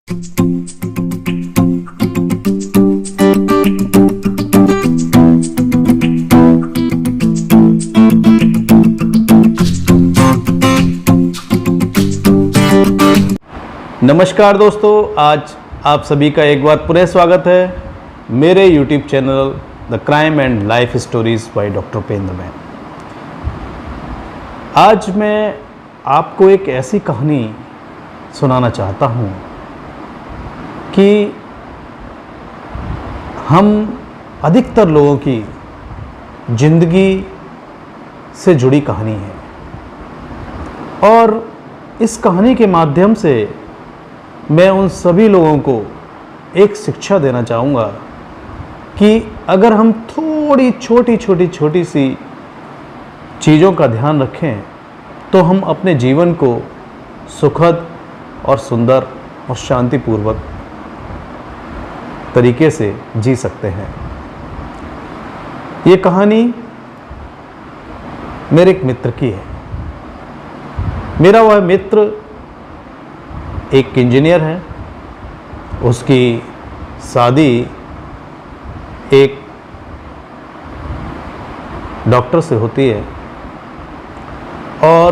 नमस्कार दोस्तों, आज आप सभी का एक बार पुनः स्वागत है मेरे YouTube channel the crime and life stories by doctor Upendra में। आज मैं आपको एक ऐसी कहानी सुनाना चाहता हूँ कि हम अधिकतर लोगों की ज़िंदगी से जुड़ी कहानी है और इस कहानी के माध्यम से मैं उन सभी लोगों को एक शिक्षा देना चाहूँगा कि अगर हम थोड़ी छोटी सी चीज़ों का ध्यान रखें तो हम अपने जीवन को सुखद और सुंदर और शांतिपूर्वक तरीके से जी सकते हैं। ये कहानी मेरे एक मित्र की है। मेरा वह मित्र एक इंजीनियर है, उसकी शादी एक डॉक्टर से होती है और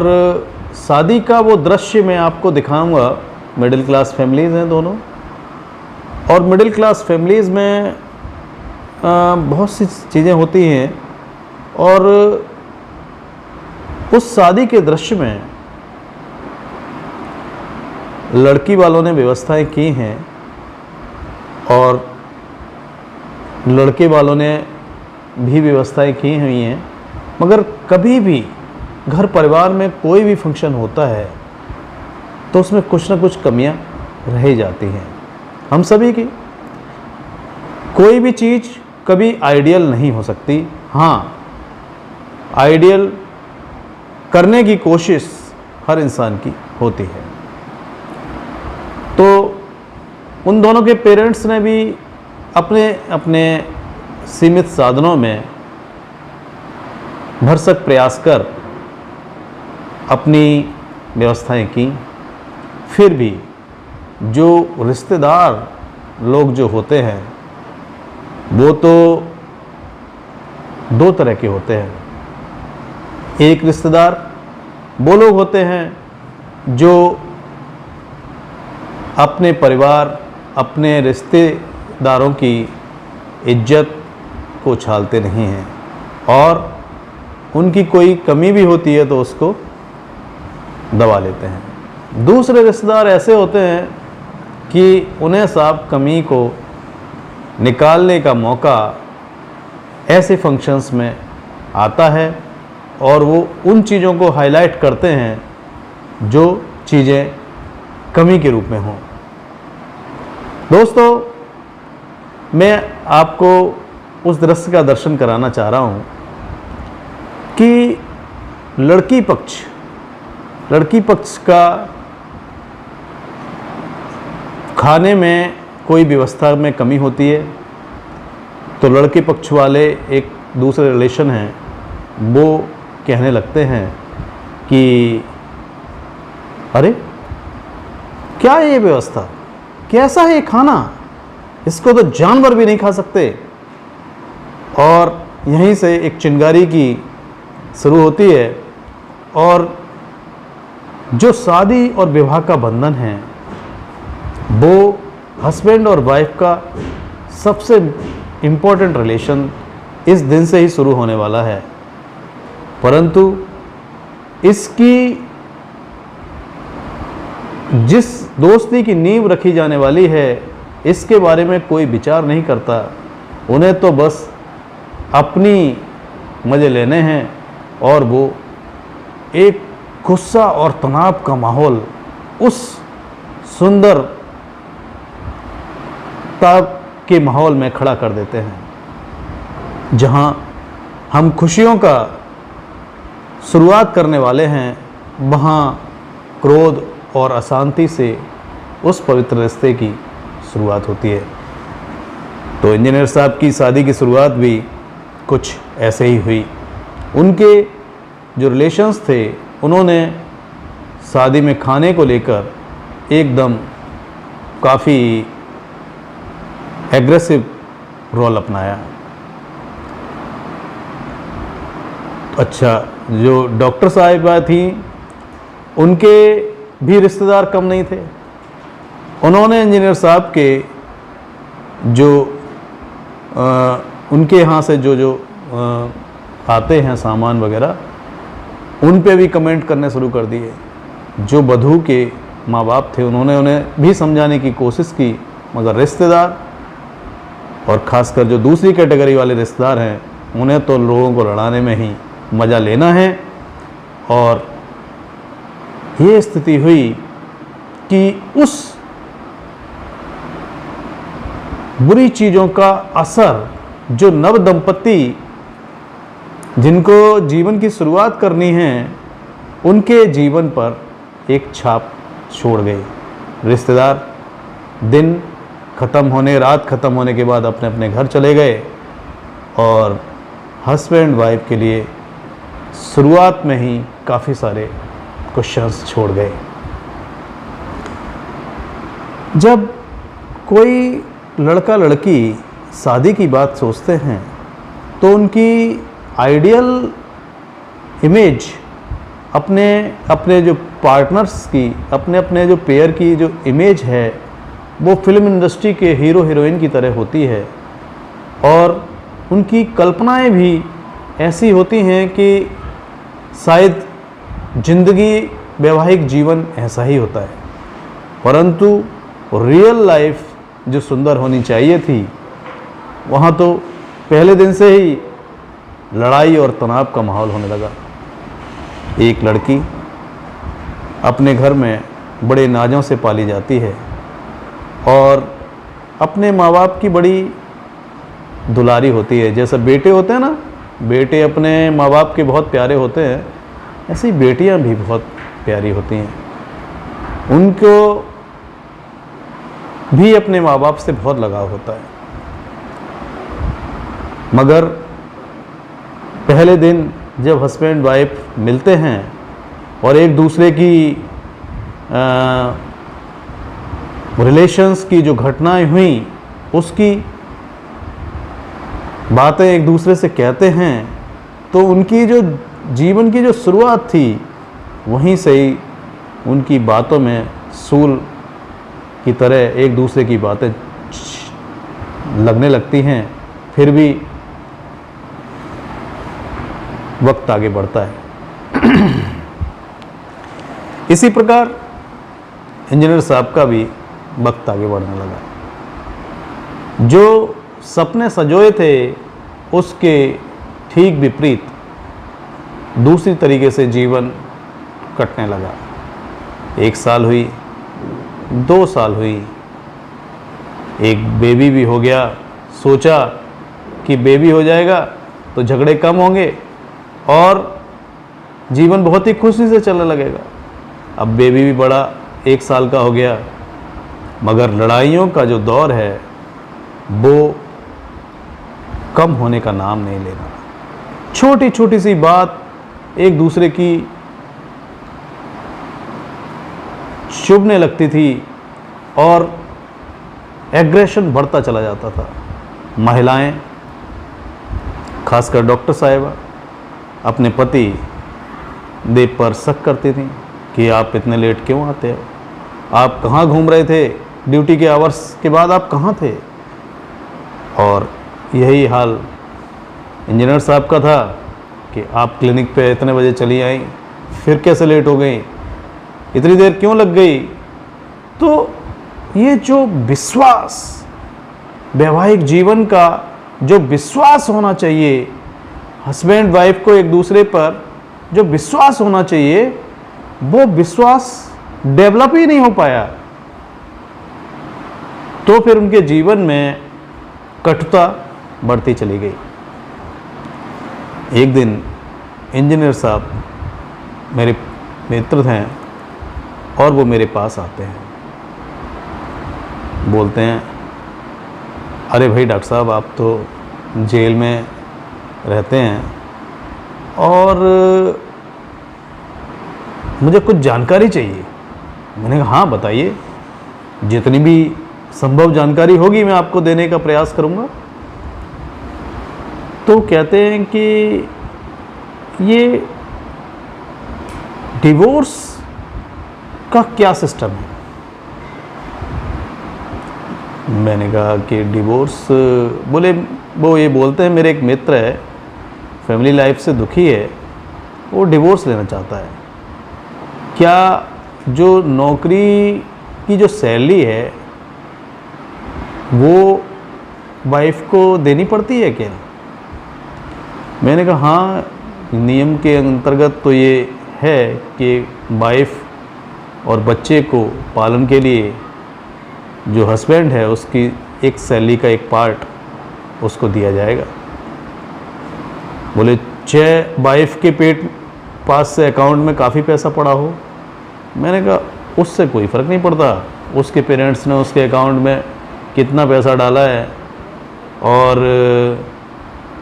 शादी का वो दृश्य मैं आपको दिखाऊंगा। मिडिल क्लास फैमिलीज़ हैं दोनों, और मिडिल क्लास फैमिलीज़ में बहुत सी चीज़ें होती हैं और उस शादी के दृश्य में लड़की वालों ने व्यवस्थाएं की हैं और लड़के वालों ने भी व्यवस्थाएं की हुई हैं, मगर कभी भी घर परिवार में कोई भी फंक्शन होता है तो उसमें कुछ ना कुछ कमियां रह ही जाती हैं। हम सभी की कोई भी चीज़ कभी आइडियल नहीं हो सकती। हाँ, आइडियल करने की कोशिश हर इंसान की होती है। तो उन दोनों के पेरेंट्स ने भी अपने अपने सीमित साधनों में भरसक प्रयास कर अपनी व्यवस्थाएं की। फिर भी जो रिश्तेदार लोग जो होते हैं वो तो दो तरह के होते हैं। एक रिश्तेदार वो लोग होते हैं जो अपने परिवार, अपने रिश्तेदारों की इज्जत को उछालते नहीं हैं और उनकी कोई कमी भी होती है तो उसको दबा लेते हैं। दूसरे रिश्तेदार ऐसे होते हैं कि उन्हें साफ कमी को निकालने का मौका ऐसे फंक्शंस में आता है और वो उन चीज़ों को हाईलाइट करते हैं जो चीज़ें कमी के रूप में हों। दोस्तों, मैं आपको उस दृश्य का दर्शन कराना चाह रहा हूँ कि लड़की पक्ष का खाने में कोई व्यवस्था में कमी होती है तो लड़के पक्ष वाले एक दूसरे रिलेशन हैं वो कहने लगते हैं कि अरे क्या है ये व्यवस्था, कैसा है ये खाना, इसको तो जानवर भी नहीं खा सकते। और यहीं से एक चिंगारी की शुरू होती है और जो शादी और विवाह का बंधन है वो हस्बैंड और वाइफ का सबसे इम्पोर्टेंट रिलेशन इस दिन से ही शुरू होने वाला है, परंतु इसकी जिस दोस्ती की नींव रखी जाने वाली है इसके बारे में कोई विचार नहीं करता। उन्हें तो बस अपनी मज़े लेने हैं और वो एक गुस्सा और तनाव का माहौल उस सुंदरता के माहौल में खड़ा कर देते हैं। जहां हम खुशियों का शुरुआत करने वाले हैं वहां क्रोध और अशांति से उस पवित्र रिश्ते की शुरुआत होती है। तो इंजीनियर साहब की शादी की शुरुआत भी कुछ ऐसे ही हुई। उनके जो रिलेशंस थे उन्होंने शादी में खाने को लेकर एकदम काफ़ी एग्रेसिव रोल अपनाया। अच्छा, जो डॉक्टर साहिबा थी उनके भी रिश्तेदार कम नहीं थे। उन्होंने इंजीनियर साहब के जो उनके यहाँ से जो आते हैं सामान वगैरह, उन पे भी कमेंट करने शुरू कर दिए। जो वधू के माँ बाप थे उन्होंने उन्हें भी समझाने की कोशिश की, मगर रिश्तेदार और ख़ासकर जो दूसरी कैटेगरी वाले रिश्तेदार हैं, उन्हें तो लोगों को लड़ाने में ही मज़ा लेना है। और ये स्थिति हुई कि उस बुरी चीज़ों का असर जो नव दंपति जिनको जीवन की शुरुआत करनी है, उनके जीवन पर एक छाप छोड़ गई। रिश्तेदार दिन ख़त्म होने, रात ख़त्म होने के बाद अपने अपने घर चले गए और हस्बैंड वाइफ के लिए शुरुआत में ही काफ़ी सारे क्वेश्चंस छोड़ गए। जब कोई लड़का लड़की शादी की बात सोचते हैं तो उनकी आइडियल इमेज अपने अपने जो पार्टनर्स की, अपने अपने जो पेयर की जो इमेज है, वो फिल्म इंडस्ट्री के हीरो हीरोइन की तरह होती है। और उनकी कल्पनाएं भी ऐसी होती हैं कि शायद ज़िंदगी, वैवाहिक जीवन ऐसा ही होता है। परंतु रियल लाइफ जो सुंदर होनी चाहिए थी, वहाँ तो पहले दिन से ही लड़ाई और तनाव का माहौल होने लगा। एक लड़की अपने घर में बड़े नाजों से पाली जाती है और अपने माँ बाप की बड़ी दुलारी होती है। जैसे बेटे होते हैं ना, बेटे अपने माँ बाप के बहुत प्यारे होते हैं, ऐसी बेटियां भी बहुत प्यारी होती हैं। उनको भी अपने माँ बाप से बहुत लगाव होता है। मगर पहले दिन जब हस्बैंड वाइफ मिलते हैं और एक दूसरे की रिलेशंस की जो घटनाएं हुई, उसकी बातें एक दूसरे से कहते हैं, तो उनकी जो जीवन की जो शुरुआत थी, वहीं से ही उनकी बातों में सूल की तरह एक दूसरे की बातें लगने लगती हैं। फिर भी वक्त आगे बढ़ता है। इसी प्रकार इंजीनियर साहब का भी वक्त आगे बढ़ने लगा। जो सपने सजोए थे उसके ठीक विपरीत दूसरी तरीके से जीवन कटने लगा। 1 साल हुई, 2 साल हुई, एक बेबी भी हो गया। सोचा कि बेबी हो जाएगा तो झगड़े कम होंगे और जीवन बहुत ही खुशी से चलने लगेगा। अब बेबी भी बड़ा 1 साल का हो गया, मगर लड़ाइयों का जो दौर है वो कम होने का नाम नहीं ले रहा। छोटी छोटी सी बात एक दूसरे की चुभने लगती थी और एग्रेशन बढ़ता चला जाता था। महिलाएं, खासकर डॉक्टर साहिबा, अपने पति देव पर शक करती थी कि आप इतने लेट क्यों आते हो, आप कहाँ घूम रहे थे, ड्यूटी के आवर्स के बाद आप कहाँ थे। और यही हाल इंजीनियर साहब का था कि आप क्लिनिक पे इतने बजे चली आई, फिर कैसे लेट हो गई, इतनी देर क्यों लग गई। तो ये जो विश्वास, वैवाहिक जीवन का जो विश्वास होना चाहिए, हस्बैंड वाइफ को एक दूसरे पर जो विश्वास होना चाहिए, वो विश्वास डेवलप ही नहीं हो पाया। तो फिर उनके जीवन में कटुता बढ़ती चली गई। एक दिन इंजीनियर साहब मेरे मित्र हैं और वो मेरे पास आते हैं, बोलते हैं, अरे भाई डॉक्टर साहब, आप तो जेल में रहते हैं और मुझे कुछ जानकारी चाहिए। मैंने कहा हाँ बताइए। जितनी भी संभव जानकारी होगी मैं आपको देने का प्रयास करूँगा। तो कहते हैं कि ये डिवोर्स का क्या सिस्टम है। मैंने कहा कि डिवोर्स, बोले वो ये बोलते हैं, मेरे एक मित्र है फैमिली लाइफ से दुखी है, वो डिवोर्स लेना चाहता है। क्या जो नौकरी की जो सैलरी है वो वाइफ को देनी पड़ती है क्या? मैंने कहा हाँ, नियम के अंतर्गत तो ये है कि वाइफ और बच्चे को पालन के लिए जो हस्बैंड है उसकी एक सैलरी का एक पार्ट उसको दिया जाएगा। बोले चाहे वाइफ के पेट पास से अकाउंट में काफ़ी पैसा पड़ा हो। मैंने कहा उससे कोई फ़र्क नहीं पड़ता, उसके पेरेंट्स ने उसके अकाउंट में कितना पैसा डाला है और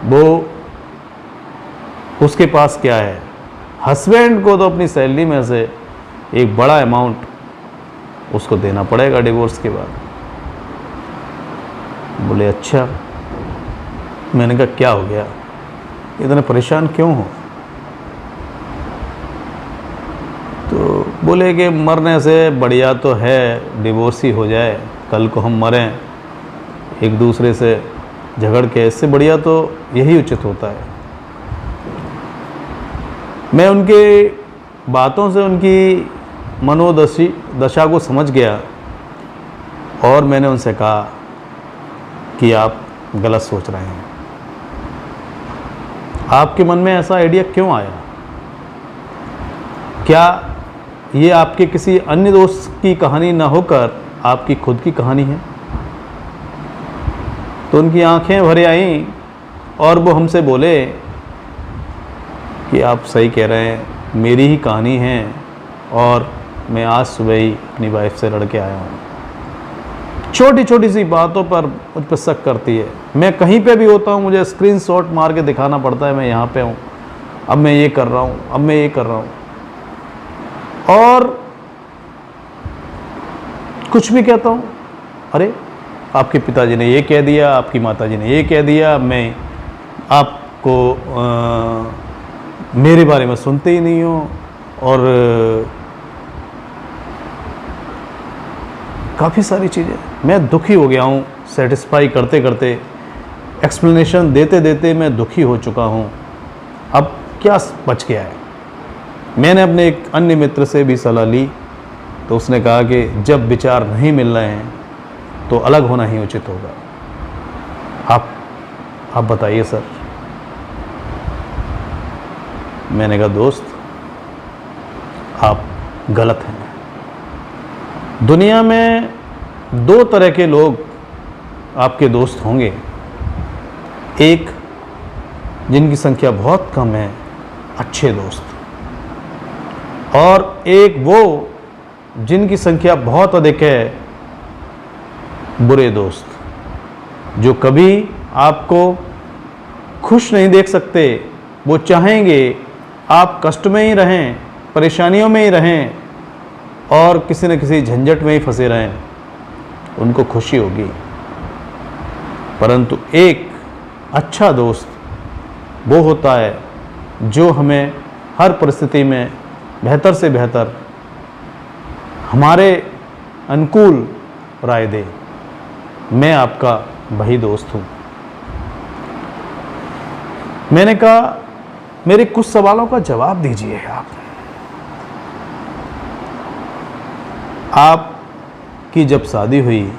वो उसके पास क्या है। हस्बैंड को तो अपनी सैलरी में से एक बड़ा अमाउंट उसको देना पड़ेगा डिवोर्स के बाद। बोले अच्छा। मैंने कहा क्या हो गया, इतने परेशान क्यों हो? तो बोले कि मरने से बढ़िया तो है डिवोर्स ही हो जाए, कल को हम मरें एक दूसरे से झगड़ के, इससे बढ़िया तो यही उचित होता है। मैं उनके बातों से उनकी दशा को समझ गया और मैंने उनसे कहा कि आप गलत सोच रहे हैं। आपके मन में ऐसा आइडिया क्यों आया? क्या ये आपके किसी अन्य दोस्त की कहानी ना होकर आपकी खुद की कहानी है? तो उनकी आंखें भर आईं और वो हमसे बोले कि आप सही कह रहे हैं, मेरी ही कहानी है और मैं आज सुबह ही अपनी वाइफ से लड़ के आया हूँ। छोटी छोटी सी बातों पर मुझ पर शक करती है। मैं कहीं पे भी होता हूँ मुझे स्क्रीनशॉट मार के दिखाना पड़ता है, मैं यहाँ पे हूँ, अब मैं ये कर रहा हूँ, अब मैं ये कर रहा हूँ। और कुछ भी कहता हूँ, अरे आपके पिताजी ने ये कह दिया, आपकी माताजी ने ये कह दिया, मैं आपको मेरे बारे में सुनते ही नहीं हो। और काफ़ी सारी चीज़ें, मैं दुखी हो गया हूँ। सेटिस्फाई करते करते, एक्सप्लेनेशन देते देते मैं दुखी हो चुका हूँ। अब क्या बच गया है? मैंने अपने एक अन्य मित्र से भी सलाह ली तो उसने कहा कि जब विचार नहीं मिल रहे हैं तो अलग होना ही उचित होगा। आप बताइए सर। मैंने कहा दोस्त, आप गलत हैं। दुनिया में दो तरह के लोग आपके दोस्त होंगे। एक जिनकी संख्या बहुत कम है, अच्छे दोस्त, और एक वो जिनकी संख्या बहुत अधिक है, बुरे दोस्त, जो कभी आपको खुश नहीं देख सकते। वो चाहेंगे आप कष्ट में ही रहें, परेशानियों में ही रहें और किसी न किसी झंझट में ही फंसे रहें, उनको खुशी होगी। परंतु एक अच्छा दोस्त वो होता है जो हमें हर परिस्थिति में बेहतर से बेहतर हमारे अनुकूल राय दे। मैं आपका वही दोस्त हूँ। मैंने कहा मेरे कुछ सवालों का जवाब दीजिए आपकी जब शादी हुई,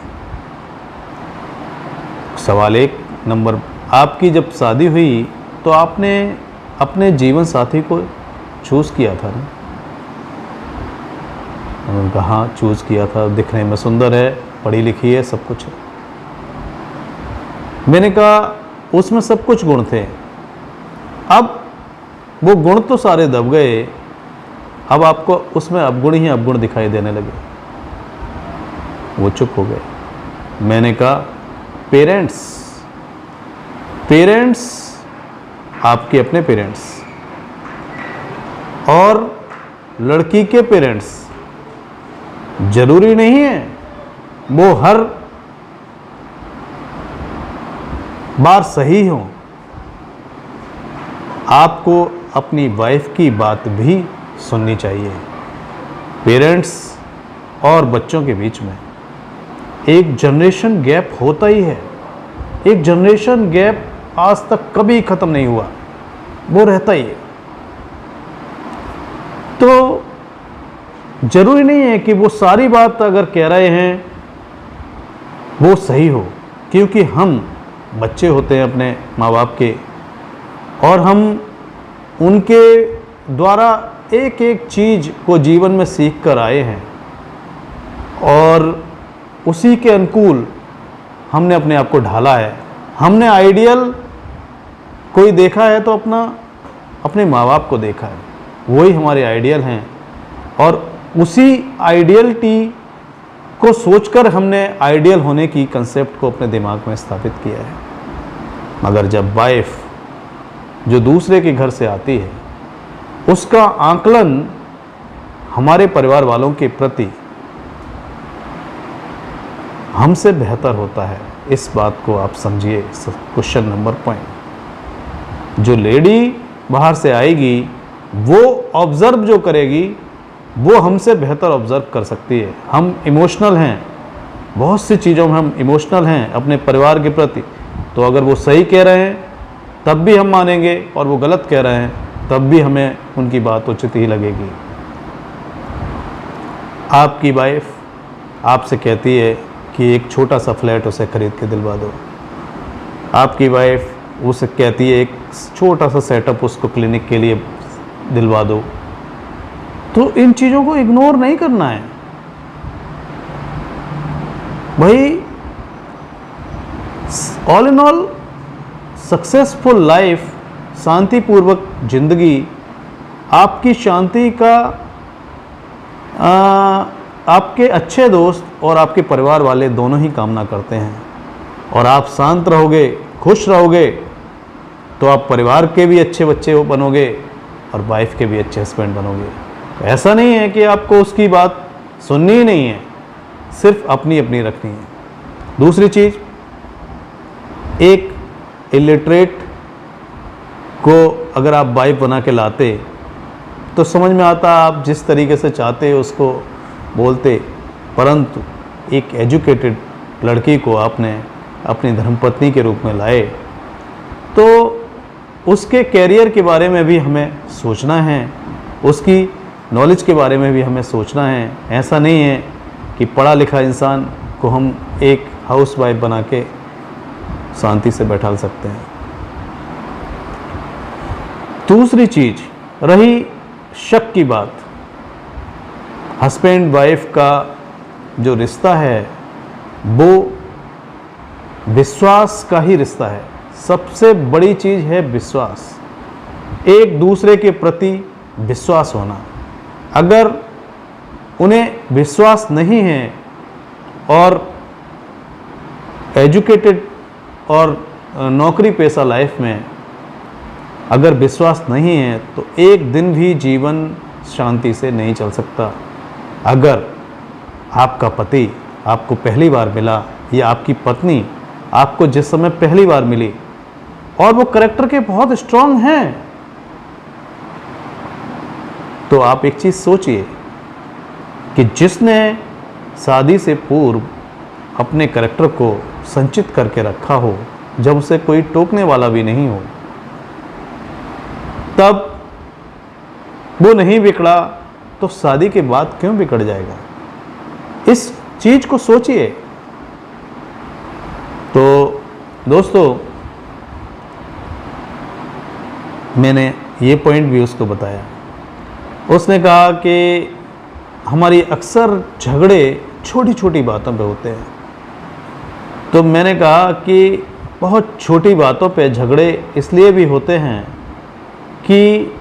सवाल एक नंबर, आपकी जब शादी हुई तो आपने अपने जीवन साथी को चूज़ किया था ना? उन्होंने कहा हाँ चूज़ किया था, दिखने में सुंदर है, पढ़ी लिखी है, सब कुछ है। मैंने कहा उसमें सब कुछ गुण थे, अब वो गुण तो सारे दब गए, अब आपको उसमें अवगुण ही अवगुण दिखाई देने लगे। वो चुप हो गए। मैंने कहा पेरेंट्स आपके अपने पेरेंट्स और लड़की के पेरेंट्स जरूरी नहीं है वो हर बार सही हो। आपको अपनी वाइफ की बात भी सुननी चाहिए। पेरेंट्स और बच्चों के बीच में एक जनरेशन गैप होता ही है। एक जनरेशन गैप आज तक कभी ख़त्म नहीं हुआ, वो रहता ही है। तो ज़रूरी नहीं है कि वो सारी बात अगर कह रहे हैं वो सही हो, क्योंकि हम बच्चे होते हैं अपने माँ बाप के, और हम उनके द्वारा एक एक चीज़ को जीवन में सीख कर आए हैं, और उसी के अनुकूल हमने अपने आप को ढाला है। हमने आइडियल कोई देखा है तो अपने माँ बाप को देखा है, वही हमारे आइडियल हैं, और उसी आइडियलिटी को सोचकर हमने आइडियल होने की कंसेप्ट को अपने दिमाग में स्थापित किया है। मगर जब वाइफ जो दूसरे के घर से आती है, उसका आकलन हमारे परिवार वालों के प्रति हमसे बेहतर होता है। इस बात को आप समझिए। क्वेश्चन नंबर पॉइंट, जो लेडी बाहर से आएगी वो ऑब्जर्व जो करेगी वो हमसे बेहतर ऑब्जर्व कर सकती है। हम इमोशनल हैं, बहुत सी चीज़ों में हम इमोशनल हैं अपने परिवार के प्रति, तो अगर वो सही कह रहे हैं तब भी हम मानेंगे, और वो गलत कह रहे हैं तब भी हमें उनकी बात उचित ही लगेगी। आपकी वाइफ आपसे कहती है कि एक छोटा सा फ्लैट उसे खरीद के दिलवा दो। आपकी वाइफ उसे कहती है एक छोटा सा सेटअप उसको क्लिनिक के लिए दिलवा दो। तो इन चीज़ों को इग्नोर नहीं करना है भाई। All in all successful life, शांतिपूर्वक जिंदगी, आपकी शांति का आपके अच्छे दोस्त और आपके परिवार वाले दोनों ही कामना करते हैं। और आप शांत रहोगे, खुश रहोगे, तो आप परिवार के भी अच्छे बच्चे बनोगे और वाइफ के भी अच्छे हस्बैंड बनोगे। तो ऐसा नहीं है कि आपको उसकी बात सुननी ही नहीं है, सिर्फ अपनी अपनी रखनी है। दूसरी चीज़, एक इलिटरेट को अगर आप वाइफ बना के लाते तो समझ में आता, आप जिस तरीके से चाहते उसको बोलते, परंतु एक एजुकेटेड लड़की को आपने अपनी धर्मपत्नी के रूप में लाए तो उसके कैरियर के बारे में भी हमें सोचना है, उसकी नॉलेज के बारे में भी हमें सोचना है। ऐसा नहीं है कि पढ़ा लिखा इंसान को हम एक हाउस वाइफ बना के शांति से बैठा सकते हैं। दूसरी चीज़ रही शक की बात। हस्बैंड वाइफ का जो रिश्ता है वो विश्वास का ही रिश्ता है। सबसे बड़ी चीज़ है विश्वास, एक दूसरे के प्रति विश्वास होना। अगर उन्हें विश्वास नहीं है और एजुकेटेड और नौकरी पेशा लाइफ में अगर विश्वास नहीं है तो एक दिन भी जीवन शांति से नहीं चल सकता। अगर आपका पति आपको पहली बार मिला या आपकी पत्नी आपको जिस समय पहली बार मिली और वो कैरेक्टर के बहुत स्ट्रांग हैं, तो आप एक चीज़ सोचिए कि जिसने शादी से पूर्व अपने कैरेक्टर को संचित करके रखा हो, जब उसे कोई टोकने वाला भी नहीं हो, तब वो नहीं बिगड़ा तो शादी के बाद क्यों बिगड़ जाएगा? इस चीज को सोचिए। तो दोस्तों, मैंने ये पॉइंट भी उसको बताया। उसने कहा कि हमारी अक्सर झगड़े छोटी छोटी बातों पे होते हैं। तो मैंने कहा कि बहुत छोटी बातों पे झगड़े इसलिए भी होते हैं कि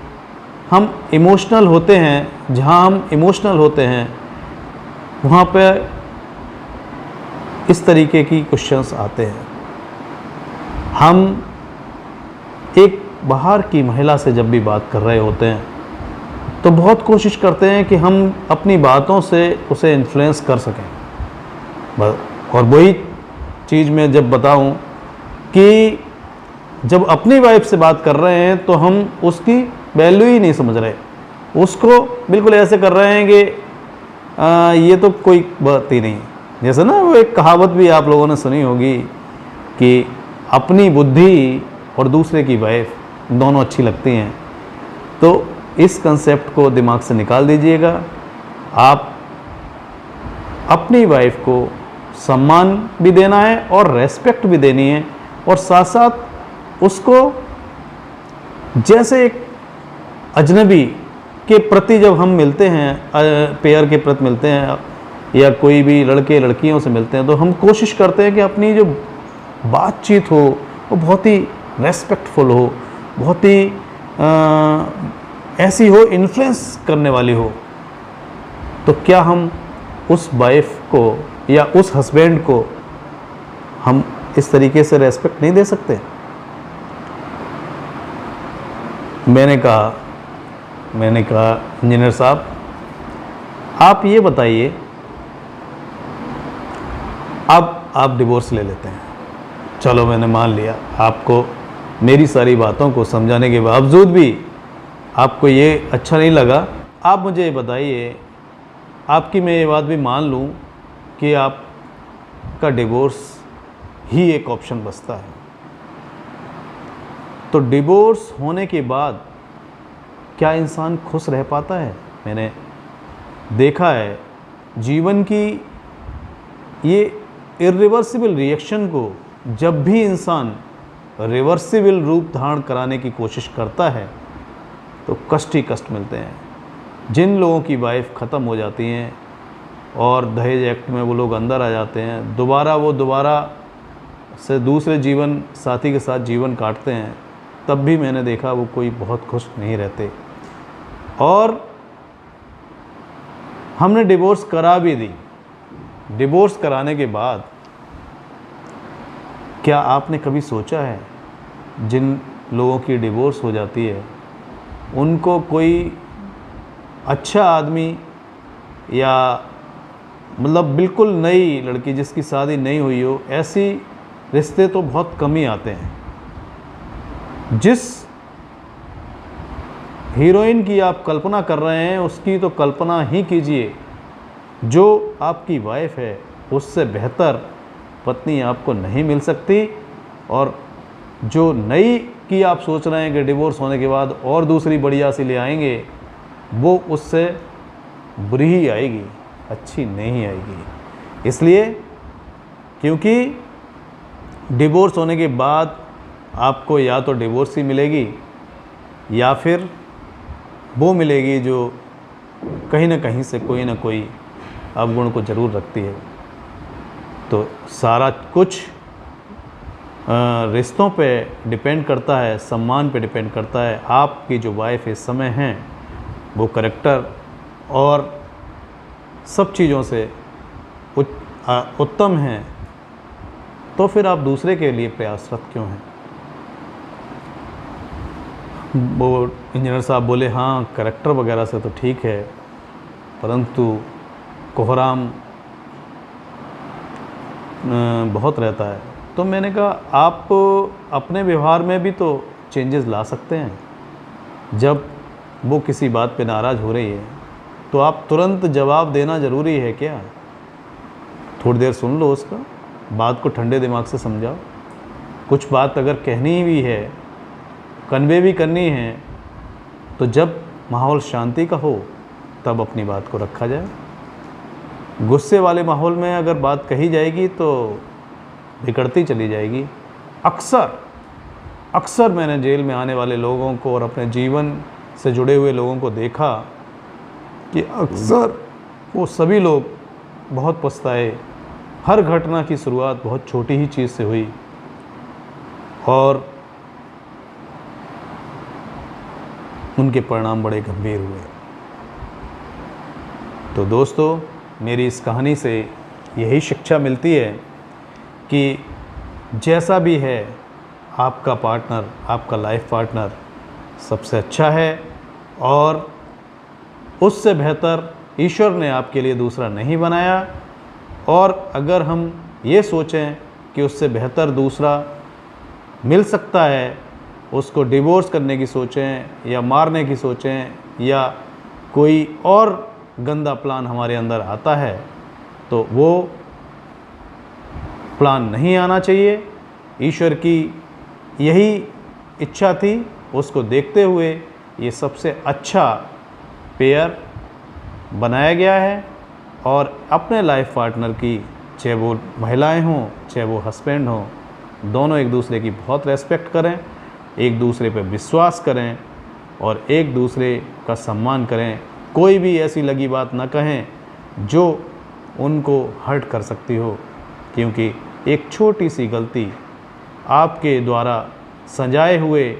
हम इमोशनल होते हैं। जहाँ हम इमोशनल होते हैं वहाँ पे इस तरीके की क्वेश्चंस आते हैं। हम एक बाहर की महिला से जब भी बात कर रहे होते हैं तो बहुत कोशिश करते हैं कि हम अपनी बातों से उसे इन्फ्लुएंस कर सकें, और वही चीज़ मैं जब बताऊं कि जब अपनी वाइफ से बात कर रहे हैं तो हम उसकी वैल्यू ही नहीं समझ रहे, उसको बिल्कुल ऐसे कर रहे हैं कि ये तो कोई बात ही नहीं। जैसे ना वो एक कहावत भी आप लोगों ने सुनी होगी कि अपनी बुद्धि और दूसरे की वाइफ दोनों अच्छी लगती हैं। तो इस कंसेप्ट को दिमाग से निकाल दीजिएगा। आप अपनी वाइफ को सम्मान भी देना है और रेस्पेक्ट भी देनी है, और साथ साथ उसको जैसे एक अजनबी के प्रति जब हम मिलते हैं, पेयर के प्रति मिलते हैं या कोई भी लड़के लड़कियों से मिलते हैं, तो हम कोशिश करते हैं कि अपनी जो बातचीत हो वो बहुत ही रेस्पेक्टफुल हो, बहुत ही ऐसी हो, इन्फ्लुएंस करने वाली हो। तो क्या हम उस वाइफ को या उस हस्बैंड को हम इस तरीके से रेस्पेक्ट नहीं दे सकते? मैंने कहा इंजीनियर साहब, आप ये बताइए, अब आप डिवोर्स ले लेते हैं, चलो मैंने मान लिया, आपको मेरी सारी बातों को समझाने के बावजूद भी आपको ये अच्छा नहीं लगा। आप मुझे ये बताइए, आपकी मैं ये बात भी मान लूँ कि आपका डिवोर्स ही एक ऑप्शन बचता है, तो डिवोर्स होने के बाद क्या इंसान खुश रह पाता है? मैंने देखा है जीवन की ये इरिवर्सिबल रिएक्शन को जब भी इंसान रिवर्सिबल रूप धारण कराने की कोशिश करता है तो कष्ट ही कष्ट मिलते हैं। जिन लोगों की वाइफ ख़त्म हो जाती हैं और दहेज एक्ट में वो लोग अंदर आ जाते हैं, दोबारा से दूसरे जीवन साथी के साथ जीवन काटते हैं, तब भी मैंने देखा वो कोई बहुत खुश नहीं रहते। और हमने डिवोर्स करा भी दी। डिवोर्स कराने के बाद क्या आपने कभी सोचा है जिन लोगों की डिवोर्स हो जाती है उनको कोई अच्छा आदमी या मतलब बिल्कुल नई लड़की जिसकी शादी नहीं हुई हो, ऐसी रिश्ते तो बहुत कम ही आते हैं। जिस हीरोइन की आप कल्पना कर रहे हैं उसकी तो कल्पना ही कीजिए, जो आपकी वाइफ है उससे बेहतर पत्नी आपको नहीं मिल सकती। और जो नई की आप सोच रहे हैं कि डिवोर्स होने के बाद और दूसरी बढ़िया सी ले आएंगे, वो उससे बुरी ही आएगी, अच्छी नहीं आएगी। इसलिए क्योंकि डिवोर्स होने के बाद आपको या तो डिवोर्स ही मिलेगी या फिर वो मिलेगी जो कहीं ना कहीं से कोई ना कोई अवगुण को ज़रूर रखती है। तो सारा कुछ रिश्तों पे डिपेंड करता है, सम्मान पे डिपेंड करता है। आपकी जो वाइफ इस समय हैं वो करैक्टर और सब चीज़ों से उत्तम हैं, तो फिर आप दूसरे के लिए प्रयासरत क्यों हैं? वो इंजीनियर साहब बोले हाँ करैक्टर वगैरह से तो ठीक है, परंतु कोहराम बहुत रहता है। तो मैंने कहा आप अपने व्यवहार में भी तो चेंजेस ला सकते हैं। जब वो किसी बात पे नाराज़ हो रही है तो आप तुरंत जवाब देना ज़रूरी है क्या? थोड़ी देर सुन लो उसका, बात को ठंडे दिमाग से समझाओ। कुछ बात अगर कहनी भी है, कन्वे भी करनी है, तो जब माहौल शांति का हो तब अपनी बात को रखा जाए। गुस्से वाले माहौल में अगर बात कही जाएगी तो बिगड़ती चली जाएगी। अक्सर मैंने जेल में आने वाले लोगों को और अपने जीवन से जुड़े हुए लोगों को देखा कि अक्सर वो सभी लोग बहुत पछताए। हर घटना की शुरुआत बहुत छोटी ही चीज़ से हुई और उनके परिणाम बड़े गंभीर हुए। तो दोस्तों, मेरी इस कहानी से यही शिक्षा मिलती है कि जैसा भी है आपका पार्टनर, आपका लाइफ पार्टनर सबसे अच्छा है और उससे बेहतर ईश्वर ने आपके लिए दूसरा नहीं बनाया। और अगर हम ये सोचें कि उससे बेहतर दूसरा मिल सकता है, उसको डिवोर्स करने की सोचें या मारने की सोचें या कोई और गंदा प्लान हमारे अंदर आता है, तो वो प्लान नहीं आना चाहिए। ईश्वर की यही इच्छा थी, उसको देखते हुए ये सबसे अच्छा पेयर बनाया गया है। और अपने लाइफ पार्टनर की, चाहे वो महिलाएं हों चाहे वो हस्बैंड हों, दोनों एक दूसरे की बहुत रेस्पेक्ट करें, एक दूसरे पर विश्वास करें और एक दूसरे का सम्मान करें। कोई भी ऐसी लगी बात ना कहें जो उनको हर्ट कर सकती हो, क्योंकि एक छोटी सी गलती आपके द्वारा सजाए हुए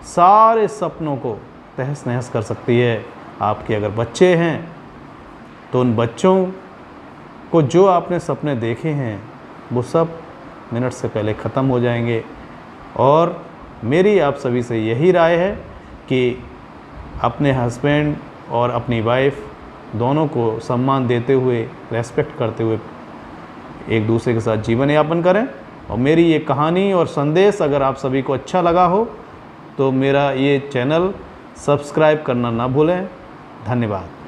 सारे सपनों को तहस नहस कर सकती है। आपके अगर बच्चे हैं तो उन बच्चों को जो आपने सपने देखे हैं वो सब मिनट से पहले ख़त्म हो जाएंगे। और मेरी आप सभी से यही राय है कि अपने हस्बैंड और अपनी वाइफ दोनों को सम्मान देते हुए, रेस्पेक्ट करते हुए एक दूसरे के साथ जीवन यापन करें। और मेरी ये कहानी और संदेश अगर आप सभी को अच्छा लगा हो तो मेरा ये चैनल सब्सक्राइब करना ना भूलें। धन्यवाद।